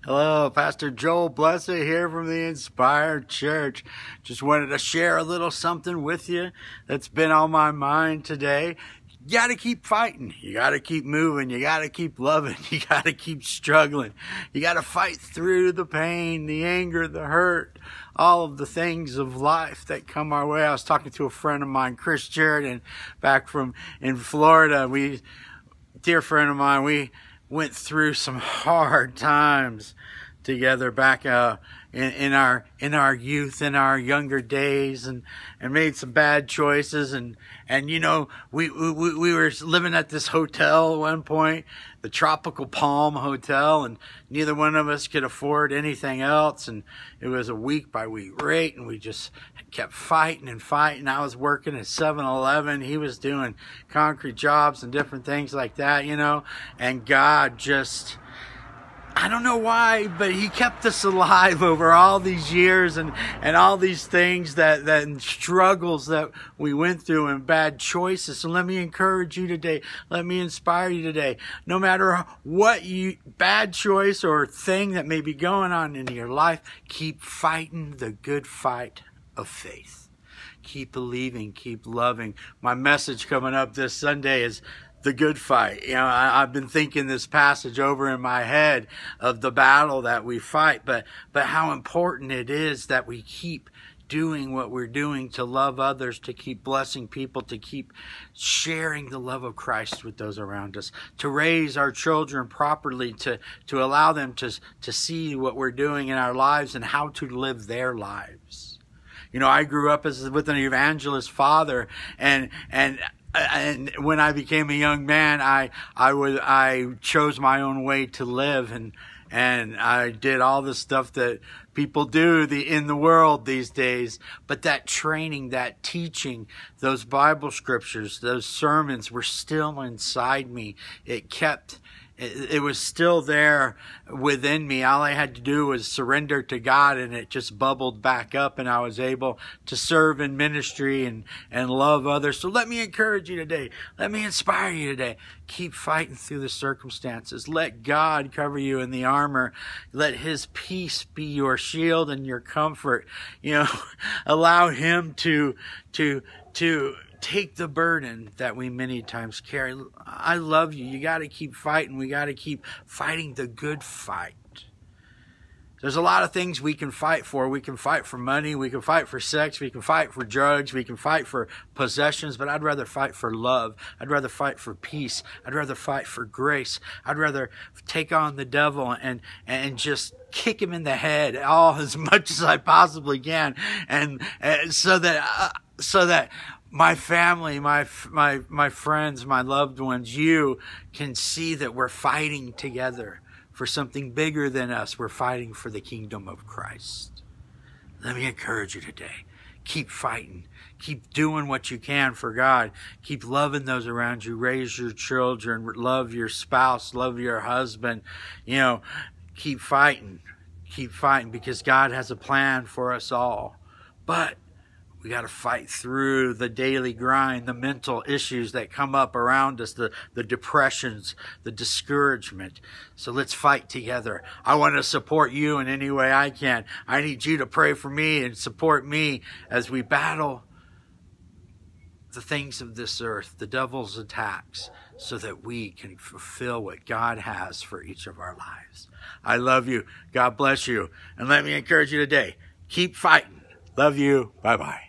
Hello, Pastor Joel Blessitt here from the Inspired Church. Just wanted to share a little something with you that's been on my mind today. You got to keep fighting. You got to keep moving. You got to keep loving. You got to keep struggling. You got to fight through the pain, the anger, the hurt, all of the things of life that come our way. I was talking to a friend of mine, Chris Sheridan, back from in Florida. Dear friend of mine, we went through some hard times together back in our youth, in our younger days, and made some bad choices, and you know, we were living at this hotel at one point, the Tropical Palm Hotel, and neither one of us could afford anything else, and it was a week by week rate, and we just kept fighting and fighting. I was working at 7-Eleven. He was doing concrete jobs and different things like that, you know, and God just, I don't know why, but he kept us alive over all these years and all these things that struggles that we went through and bad choices. So let me encourage you today. Let me inspire you today. No matter what bad choice or thing that may be going on in your life, keep fighting the good fight of faith. Keep believing, keep loving. My message coming up this Sunday is the good fight. You know, I've been thinking this passage over in my head of the battle that we fight, but how important it is that we keep doing what we're doing to love others, to keep blessing people, to keep sharing the love of Christ with those around us, to raise our children properly, to allow them to see what we're doing in our lives and how to live their lives. You know, I grew up with an evangelist father, and when I became a young man, I chose my own way to live, and I did all the stuff that people do in the world these days. But that training, that teaching, those Bible scriptures, those sermons were still inside me. It was still there within me. All I had to do was surrender to God, and it just bubbled back up, and I was able to serve in ministry and love others. So let me encourage you today. Let me inspire you today. Keep fighting through the circumstances. Let God cover you in the armor. Let His peace be your shield and your comfort. You know, allow Him to take the burden that we many times carry. I love you. You got to keep fighting. We got to keep fighting the good fight. There's a lot of things we can fight for. We can fight for money. We can fight for sex. We can fight for drugs. We can fight for possessions. But I'd rather fight for love. I'd rather fight for peace. I'd rather fight for grace. I'd rather take on the devil and just kick him in the head as much as I possibly can, and so that my family, my friends, my loved ones, you can see that we're fighting together for something bigger than us. We're fighting for the kingdom of Christ. Let me encourage you today. Keep fighting. Keep doing what you can for God. Keep loving those around you. Raise your children. Love your spouse. Love your husband. You know, keep fighting. Keep fighting, because God has a plan for us all. But we got to fight through the daily grind, the mental issues that come up around us, the depressions, the discouragement. So let's fight together. I want to support you in any way I can. I need you to pray for me and support me as we battle the things of this earth, the devil's attacks, so that we can fulfill what God has for each of our lives. I love you. God bless you. And let me encourage you today. Keep fighting. Love you. Bye-bye.